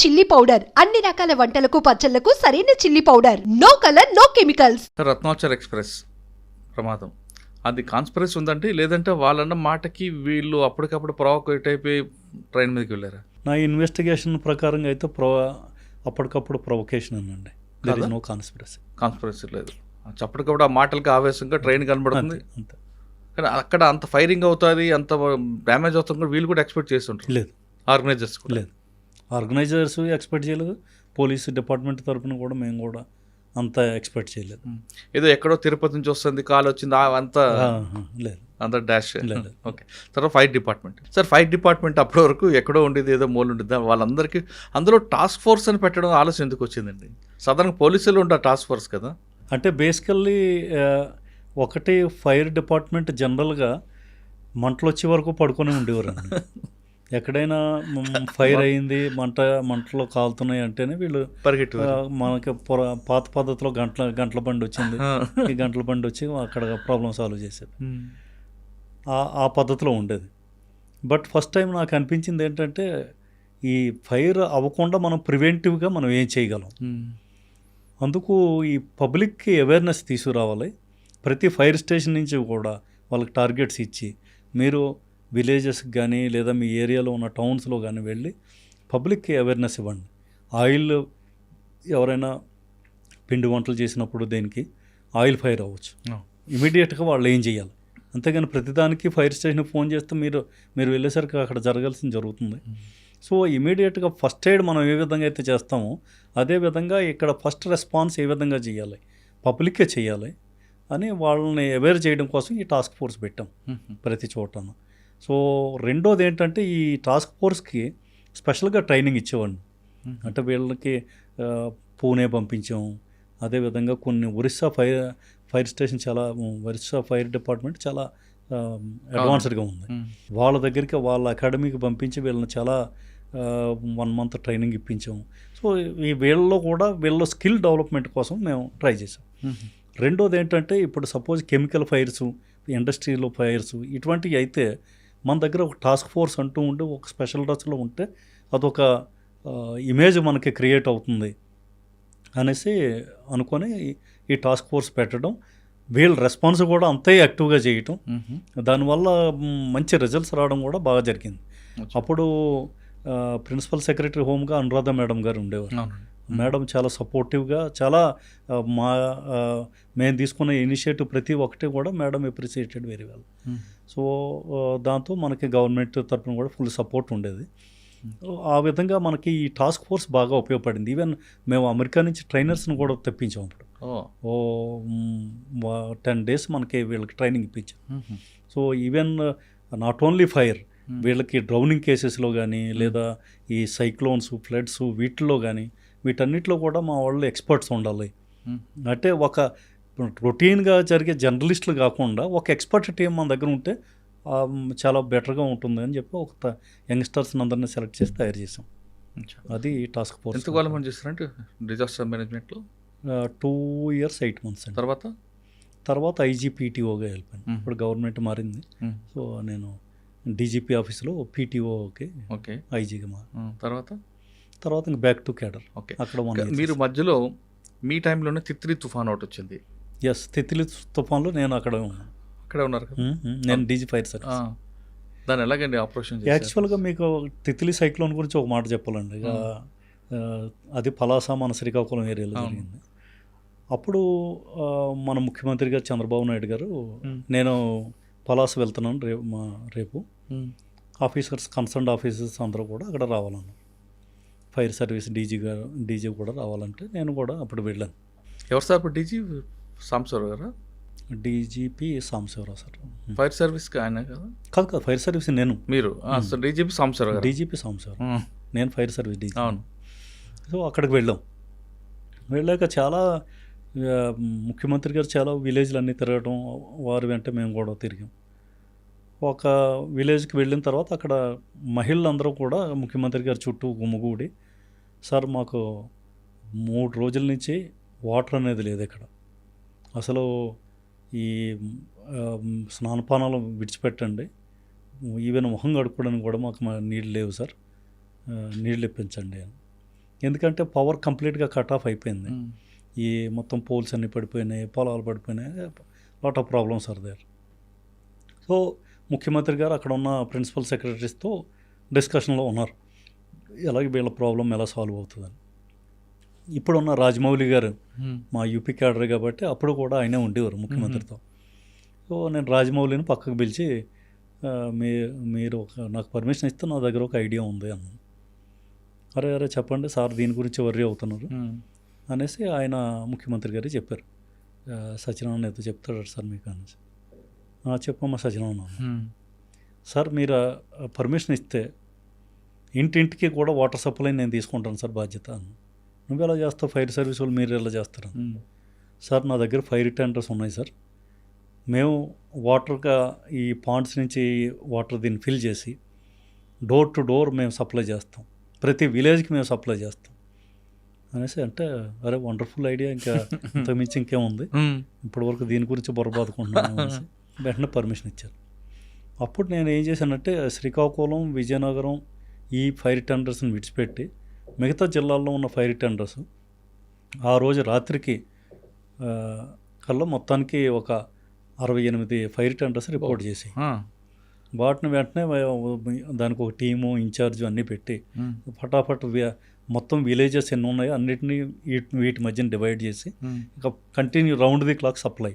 Chilli powder అన్ని రకాల వంటలకు పచ్చళ్లకు సరైన chilli powder. No colour no chemicals. Ratnachal express ప్రమాదం అది కాన్స్పిరసీ ఉందంటే, లేదంటే వాళ్ళన్న మాటకి వీళ్ళు అప్పటికప్పుడు ప్రొవోకేట్ అయిపోయి ట్రైన్ మీదకి వెళ్ళారా? నా ఇన్వెస్టిగేషన్ ప్రకారంగా అయితే అప్పటికప్పుడు ప్రొవొకేషన్ అండి. దేర్ ఇస్ నో కాన్స్పిరసీ లేదు. అప్పటికప్పుడు ఆ మాటలకి ఆవేశంగా ట్రైన్ కనబడుతుంది అంతే. కానీ అక్కడ అంత ఫైరింగ్ అవుతుంది, అంత డ్యామేజ్ అవుతుంది కూడా వీళ్ళు కూడా ఎక్స్పెక్ట్ చేస్తుంటారు. లేదు, ఆర్గనైజర్స్ లేదు, ఆర్గనైజర్స్ ఎక్స్పెక్ట్ చేయలేదు. పోలీసు డిపార్ట్మెంట్ తరఫున కూడా మేము కూడా అంత ఎక్స్పెక్ట్ చేయలేదు. ఏదో ఎక్కడో తిరుపతి నుంచి వస్తుంది, కాల్ వచ్చింది, అంత లేదు, అంత డాష్ లేదు. ఓకే. తర్వాత fire department sir, fire department అప్పటి వరకు ఎక్కడో ఉండేది, ఏదో మూలు ఉండేది. వాళ్ళందరికీ అందులో టాస్క్ ఫోర్స్ అని పెట్టడం ఆలోచన ఎందుకు వచ్చిందండి? సాధారణ పోలీసులు ఉంటారు టాస్క్ ఫోర్స్ కదా. అంటే బేసికల్లీ ఒకటి ఫైర్ డిపార్ట్మెంట్ జనరల్గా మంటలు వచ్చే వరకు పడుకొని ఉండేవారండి. ఎక్కడైనా ఫైర్ అయింది, మంటలు కాలుతున్నాయి అంటేనే వీళ్ళు పరిగెట్టు. మనకి పాత పద్ధతిలో గంటల బండి వచ్చింది, ఈ గంటల బండి వచ్చి అక్కడ ప్రాబ్లం సాల్వ్ చేసేది. ఆ పద్ధతిలో ఉండేది. బట్ ఫస్ట్ టైం నాకు అనిపించింది ఏంటంటే, ఈ ఫైర్ అవ్వకుండా మనం ప్రివెంటివ్గా మనం ఏం చేయగలం. అందుకు ఈ పబ్లిక్కి అవేర్నెస్ తీసుకురావాలి. ప్రతి ఫైర్ స్టేషన్ నుంచి కూడా వాళ్ళకి టార్గెట్స్ ఇచ్చి, మీరు విలేజెస్కి కానీ లేదా మీ ఏరియాలో ఉన్న టౌన్స్లో కానీ వెళ్ళి పబ్లిక్కి అవేర్నెస్ ఇవ్వండి. ఆయిల్ ఎవరైనా పిండి వంటలు చేసినప్పుడు దేనికి ఆయిల్ ఫైర్ అవ్వచ్చు, ఇమీడియట్గా వాళ్ళు ఏం చేయాలి. అంతేగాని ప్రతిదానికి ఫైర్ స్టేషన్కి ఫోన్ చేస్తే మీరు వెళ్ళేసరికి అక్కడ జరగాల్సింది జరుగుతుంది. సో ఇమీడియట్గా ఫస్ట్ ఎయిడ్ మనం ఏ విధంగా అయితే చేస్తామో అదేవిధంగా ఇక్కడ ఫస్ట్ రెస్పాన్స్ ఏ విధంగా చేయాలి, పబ్లిక్కే చేయాలి అని వాళ్ళని అవేర్ చేయడం కోసం ఈ టాస్క్ ఫోర్స్ పెట్టాం ప్రతి చోటను. సో రెండోది ఏంటంటే, ఈ టాస్క్ ఫోర్స్కి స్పెషల్గా ట్రైనింగ్ ఇచ్చేవాడిని. అంటే వీళ్ళకి పూణే పంపించాం. అదేవిధంగా కొన్ని Orissa fire station Orissa fire department చాలా అడ్వాన్స్డ్గా ఉంది. వాళ్ళ దగ్గరికి వాళ్ళ అకాడమీకి పంపించి వీళ్ళని చాలా 1 month ట్రైనింగ్ ఇప్పించాం. సో ఈ వీళ్ళలో కూడా వీళ్ళ స్కిల్ డెవలప్మెంట్ కోసం మేము ట్రై చేసాం. రెండోది ఏంటంటే, ఇప్పుడు సపోజ్ కెమికల్ ఫైర్స్, ఇండస్ట్రీలో ఫైర్స్ ఇటువంటివి అయితే మన దగ్గర ఒక టాస్క్ ఫోర్స్ అంటూ ఉండి ఒక స్పెషల్ డ్రెస్లో ఉంటే అదొక ఇమేజ్ మనకి క్రియేట్ అవుతుంది అనేసి అనుకొని ఈ టాస్క్ ఫోర్స్ పెట్టడం, వీళ్ళ రెస్పాన్స్ కూడా అంతే యాక్టివ్గా చేయటం, దానివల్ల మంచి రిజల్ట్స్ రావడం కూడా బాగా జరిగింది. అప్పుడు ప్రిన్సిపల్ సెక్రటరీ హోమ్గా అనురాధ మేడం గారు ఉండేవారు. మేడం చాలా సపోర్టివ్గా, చాలా మేము తీసుకున్న ఇనిషియేటివ్ ప్రతి ఒక్కటి కూడా madam appreciated very well. So దాంతో మనకి గవర్నమెంట్ తరఫున కూడా ఫుల్ సపోర్ట్ ఉండేది. ఆ విధంగా మనకి ఈ టాస్క్ ఫోర్స్ బాగా ఉపయోగపడింది. ఈవెన్ మేము అమెరికా నుంచి ట్రైనర్స్ని కూడా తెప్పించాం. అప్పుడు 10 days మనకి వీళ్ళకి ట్రైనింగ్ ఇప్పించాం. So even not only fire, వీళ్ళకి డ్రౌనింగ్ కేసెస్లో కానీ లేదా ఈ సైక్లోన్స్, ఫ్లడ్స్ వీటిల్లో కానీ వీటన్నిటిలో కూడా మా వాళ్ళు ఎక్స్పర్ట్స్ ఉండాలి. అంటే ఒక రొటీన్గా జరిగే జర్నలిస్టులు కాకుండా ఒక ఎక్స్పర్ట్ టీం మన దగ్గర ఉంటే చాలా బెటర్గా ఉంటుంది అని చెప్పి ఒక యంగ్స్టర్స్ని అందరినీ సెలెక్ట్ చేసి తయారు చేసాం. అది టాస్క్ ఫోర్స్. ఎంతకాలం పని చేస్తారంటే డిజాస్టర్ మేనేజ్మెంట్లో? 2 years 8 months అండి. తర్వాత ఐజీపీటీఓగా వెళ్ళిపోయాను. ఇప్పుడు గవర్నమెంట్ మారింది. సో నేను డీజీపీ ఆఫీస్లో పీటీఓకి ఐజీగా మారి తర్వాత ఇంక బ్యాక్ టు క్యాడర్. అక్కడ మీరు మధ్యలో మీ టైంలోనే తిత్లీ తుఫాన్ ఒకటి వచ్చింది. ఎస్, తిత్లీ తుఫాన్లో నేను అక్కడే ఉన్నారు. నేను డీజీ ఫైర్ సర్వీస్. దాన్ని ఎలాగండి ఆపరేషన్? యాక్చువల్గా మీకు తిత్లీ సైక్లోన్ గురించి ఒక మాట చెప్పాలండి. అది పలాస మన శ్రీకాకుళం ఏరియాలో జరిగింది. అప్పుడు మన ముఖ్యమంత్రి గారు చంద్రబాబు నాయుడు గారు, నేను పలాస వెళ్తున్నాను రేపు ఆఫీసర్స్, కన్సర్న్డ్ ఆఫీసర్స్ అందరూ కూడా అక్కడ రావాలన్నారు. ఫైర్ సర్వీస్ డీజీ కూడా రావాలంటే నేను కూడా అప్పుడు వెళ్ళాను. ఎవరు సార్ ఇప్పుడు డీజీ? సాంబశివరావు గారా? DGP Sambasivarao sir. ఫైర్ సర్వీస్కి ఆయన కదా? కాదు, ఫైర్ సర్వీస్ నేను. మీరు డీజీపీ సాంబశివరావు? డీజీపీ సాంబశివరావు, నేను ఫైర్ సర్వీస్ డీజీ. అవును. సో అక్కడికి వెళ్ళాక చాలా ముఖ్యమంత్రి గారు చాలా విలేజ్లు అన్నీ తిరగడం, వారి వెంట మేము కూడా తిరిగాం. ఒక విలేజ్కి వెళ్ళిన తర్వాత అక్కడ మహిళలందరూ కూడా ముఖ్యమంత్రి గారి చుట్టూ గుమ్మగూడి, సార్ మాకు 3 రోజుల నుంచి వాటర్ అనేది లేదు ఇక్కడ, అసలు ఈ స్నానపానాలు విడిచిపెట్టండి, ఈవెన్ మొహం కడుక్కోవడానికి కూడా మాకు నీళ్ళు లేవు సార్, నీళ్ళు ఇప్పించండి అని. ఎందుకంటే పవర్ కంప్లీట్గా కట్ ఆఫ్ అయిపోయింది. ఈ మొత్తం పోల్స్ అన్నీ పడిపోయినాయి, పొలాలు పడిపోయినాయి, lot of problems are there. So ముఖ్యమంత్రి గారు అక్కడ ఉన్న ప్రిన్సిపల్ సెక్రటరీస్తో డిస్కషన్లో ఉన్నారు, ఎలాగ వీళ్ళ ప్రాబ్లం ఎలా సాల్వ్ అవుతుందని. ఇప్పుడున్న రాజమౌళి గారు మా యూపీ క్యాడర్ కాబట్టి అప్పుడు కూడా ఆయనే ఉండేవారు ముఖ్యమంత్రితో. సో నేను రాజమౌళిని పక్కకు పిలిచి మీరు నాకు పర్మిషన్ ఇస్తే నా దగ్గర ఒక ఐడియా ఉంది అన్నాను. అరే చెప్పండి సార్, దీని గురించి వర్రీ అవుతున్నారు అనేసి ఆయన ముఖ్యమంత్రి గారు చెప్పారు. సత్యనారాయణ ఏదో చెప్తాడు సార్ మీకు అనేసి. చెప్పమ్మా సత్యనారాయణ. సార్ మీరు పర్మిషన్ ఇస్తే ఇంటింటికి కూడా వాటర్ సప్లై నేను తీసుకుంటాను సార్ బాధ్యత అన్న. నువ్వు ఎలా చేస్తావు, ఫైర్ సర్వీస్ వాళ్ళు మీరు ఎలా చేస్తారు? సార్ నా దగ్గర ఫైర్ టెండర్స్ ఉన్నాయి సార్, మేము వాటర్గా ఈ పాండ్స్ నుంచి వాటర్ దీన్ని ఫిల్ చేసి డోర్ టు డోర్ మేము సప్లై చేస్తాం, ప్రతి విలేజ్కి మేము సప్లై చేస్తాం అనేసి. అంటే అరే వండర్ఫుల్ ఐడియా, ఇంకా ఇంతకుమించి ఇంకేముంది, ఇప్పటివరకు దీని గురించి బొరబాదుకుంటున్నాను అనేసి వెంటనే పర్మిషన్ ఇచ్చారు. అప్పుడు నేను ఏం చేశానంటే శ్రీకాకుళం, విజయనగరం ఈ ఫైర్ టెండర్స్ని విడిచిపెట్టి మిగతా జిల్లాల్లో ఉన్న ఫైర్ టెండర్స్ ఆ రోజు రాత్రికి కల్లా మొత్తానికి ఒక 68 ఫైర్ టెండర్స్ రిపోర్ట్ చేసి వాటిని వెంటనే దానికి ఒక టీము ఇన్ఛార్జ్ అన్నీ పెట్టి ఫటాఫట్ మొత్తం విలేజెస్ ఎన్ని ఉన్నాయో అన్నిటినీ వీటి మధ్యన డివైడ్ చేసి ఇంకా continue round the clock supply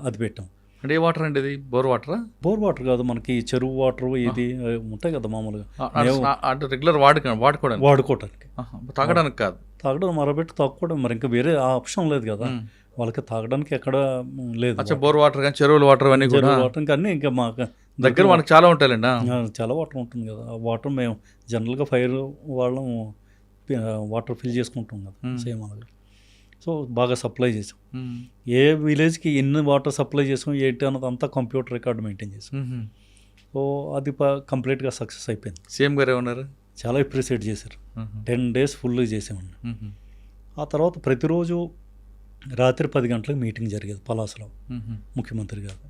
అది పెట్టాం. అంటే ఏ వాటర్ అండి ఇది? బోర్ వాటరా? బోర్ వాటర్ కాదు, మనకి చెరువు వాటర్ ఇది ఉంటాయి కదా మామూలుగా, అంటే రెగ్యులర్ వాడుకోవడానికి, తాగడానికి కాదు. తాగడం మరబెట్టి తాగకూడదు, మరి ఇంకా వేరే ఆప్షన్ లేదు కదా వాళ్ళకి, తాగడానికి ఎక్కడ లేదు. బోర్ వాటర్ కానీ చెరువుల వాటర్ అన్నీ కూడా వాటర్ కానీ ఇంకా మాకు దగ్గర మనకు చాలా ఉంటాయండి, చాలా వాటర్ ఉంటుంది కదా. ఆ వాటర్ మేము జనరల్గా ఫైర్ వాళ్ళం వాటర్ ఫిల్ చేసుకుంటాం కదా సేమ్ అలాగే. సో బాగా సప్లై చేసాం, ఏ విలేజ్కి ఎన్ని వాటర్ సప్లై చేసాం ఏంటి అన్నది అంతా కంప్యూటర్ రికార్డు మెయింటైన్ చేసాం. సో అది కంప్లీట్గా సక్సెస్ అయిపోయింది. సీఎం గారు ఏమన్నారు? చాలా అప్రిషియేట్ చేశారు. 10 days ఫుల్ చేసామండి. ఆ తర్వాత ప్రతిరోజు రాత్రి 10 గంటలకు మీటింగ్ జరిగేది పలాసలో ముఖ్యమంత్రి గారు.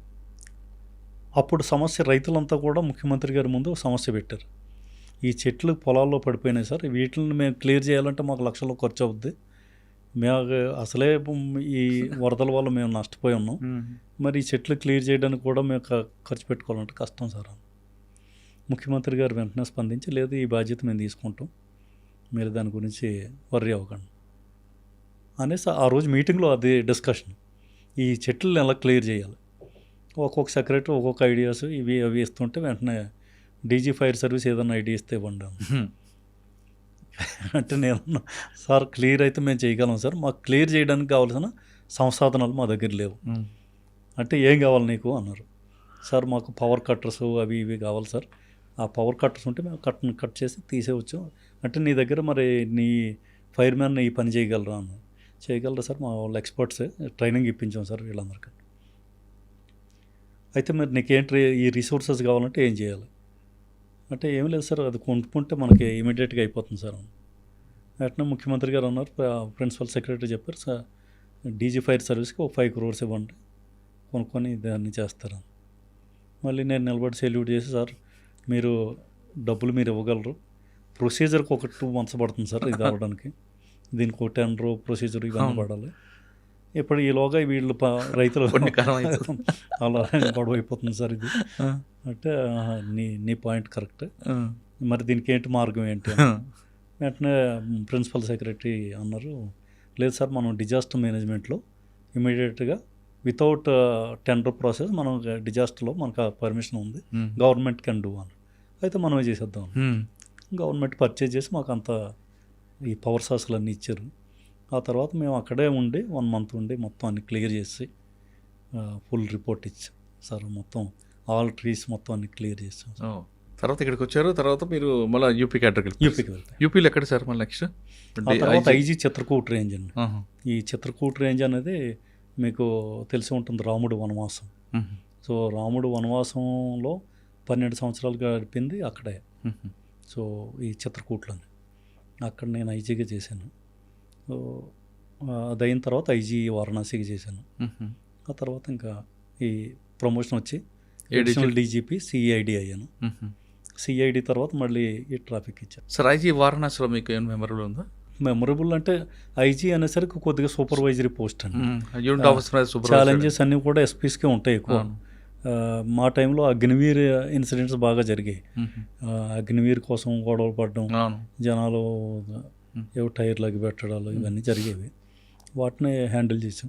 అప్పుడు సమస్య, రైతులంతా కూడా ముఖ్యమంత్రి గారి ముందు సమస్య పెట్టారు. ఈ చెట్లు పొలాల్లో పడిపోయినాయి సార్, వీటిని మేము క్లియర్ చేయాలంటే మాకు లక్షల్లో ఖర్చు అవుద్ది, మేము అసలే ఈ వరదల వల్ల మేము నష్టపోయి ఉన్నాం, మరి ఈ చెట్లు క్లియర్ చేయడానికి కూడా మేము ఖర్చు పెట్టుకోవాలంటే కష్టం సార్. ముఖ్యమంత్రి గారు వెంటనే స్పందించి, లేదు ఈ బాధ్యత మేము తీసుకుంటాం, మీరు దాని గురించి వర్రీ అవ్వకండి అనేసి ఆ రోజు మీటింగ్లో అది డిస్కషన్. ఈ చెట్లను ఎలా క్లియర్ చేయాలి, ఒక్కొక్క సెక్రటరీ ఒక్కొక్క ఐడియాస్ ఇవి అవి ఇస్తుంటే వెంటనే డీజీ ఫైర్ సర్వీస్ ఏదైనా ఐడియా ఇస్తే ఇవ్వండి అంటే నేను, సార్ క్లియర్ అయితే మేము చేయగలం సార్, మాకు క్లియర్ చేయడానికి కావాల్సిన సంసాధనాలు మా దగ్గర లేవు. అంటే ఏం కావాలి నీకు అన్నారు. సార్ మాకు పవర్ కట్టర్స్ అవి ఇవి కావాలి సార్, ఆ పవర్ కట్టర్స్ ఉంటే మేము కట్ చేసి తీసేవచ్చు. అంటే నీ దగ్గర మరి నీ ఫైర్ మ్యాన్ ఈ పని చేయగలరా అన్న. చేయగలరా సార్, మా వాళ్ళు ఎక్స్పర్ట్స్, ట్రైనింగ్ ఇప్పించాం సార్ వీళ్ళందరికీ. అయితే మరి నీకేంటి ఈ రిసోర్సెస్ కావాలంటే ఏం చేయాలి అంటే, ఏం లేదు సార్, అది కొనుక్కుంటే మనకి ఇమీడియట్గా అయిపోతుంది సార్. అట్లా ముఖ్యమంత్రి గారు అన్నారు, ప్రిన్సిపల్ సెక్రటరీ చెప్పారు, సార్ డీజీ ఫైర్ సర్వీస్కి ఒక 5 crores ఇవ్వండి, కొనుక్కొని దాన్ని చేస్తారు. మళ్ళీ నేను నిలబడి సెల్యూట్ చేసి, సార్ మీరు డబ్బులు మీరు ఇవ్వగలరు, ప్రొసీజర్కి ఒక 2 months పడుతుంది సార్ ఇది అవ్వడానికి, దీనికి ఒక టెండర్ ప్రొసీజర్ ఇవన్నీ పడాలి, ఇప్పుడు ఈలోగా వీళ్ళు రైతులు అలా గొడవ అయిపోతుంది సార్ ఇది అంటే, నీ పాయింట్ కరెక్ట్, మరి దీనికి ఏంటి మార్గం ఏంటి వెంటనే ప్రిన్సిపల్ సెక్రటరీ అన్నారు, లేదు సార్ మనం డిజాస్టర్ మేనేజ్మెంట్లో ఇమీడియట్గా వితౌట్ టెండర్ ప్రాసెస్ మనం డిజాస్టర్లో మనకు పర్మిషన్ ఉంది, గవర్నమెంట్ కెన్ డూ అని. అయితే మనమే చేసేద్దాం. గవర్నమెంట్ పర్చేజ్ చేసి మాకు అంత ఈ పవర్ సోర్స్లు అన్నీ ఇచ్చారు. ఆ తర్వాత మేము అక్కడే ఉండి 1 month ఉండి మొత్తం అన్ని క్లియర్ చేసి ఫుల్ రిపోర్ట్ ఇచ్చాం సార్, మొత్తం ఆల్ ట్రీస్ మొత్తం అన్ని క్లియర్ చేసాం. తర్వాత ఇక్కడికి వచ్చారు, తర్వాత మీరు మళ్ళీ యూపీ క్యాటర్కి వెళ్తాం. యూపీలో ఎక్కడ సార్ మళ్ళీ నెక్స్ట్? తర్వాత ఐజీ చిత్రకూట్ రేంజ్ అండి. ఈ చిత్రకూట్ రేంజ్ అనేది మీకు తెలిసి ఉంటుంది, రాముడు వనవాసం. సో రాముడు వనవాసంలో 12 సంవత్సరాలు గడిపింది అక్కడే. సో ఈ చిత్రకూట్లోనే అక్కడ నేను ఐజీగా చేశాను. సో అది అయిన తర్వాత ఐజీ వారణాసికి చేశాను. ఆ తర్వాత ఇంకా ఈ ప్రమోషన్ వచ్చి అడిషనల్ డీజీపీ సిఐడి అయ్యాను. సిఐడి తర్వాత మళ్ళీ ఈ ట్రాఫిక్ ఇచ్చారు. సార్ ఐజీ వారణాసిలో మీకు ఏమైనా మెమరబుల్ ఉందా? మెమరబుల్ అంటే ఐజీ అనేసరికి కొద్దిగా సూపర్వైజరీ పోస్ట్ అండి. యూనిట్ ఆఫీసర్ ఛాలెంజెస్ అన్నీ కూడా ఎస్పీస్కే ఉంటాయి ఎక్కువ. మా టైంలో అగ్నివీర్ ఇన్సిడెంట్స్ బాగా జరిగాయి. అగ్నివీర్ కోసం గొడవలు పడడం, జనాలు ఏవో టైర్లకి పెట్టడాలు ఇవన్నీ జరిగేవి. వాటిని హ్యాండిల్ చేసాం.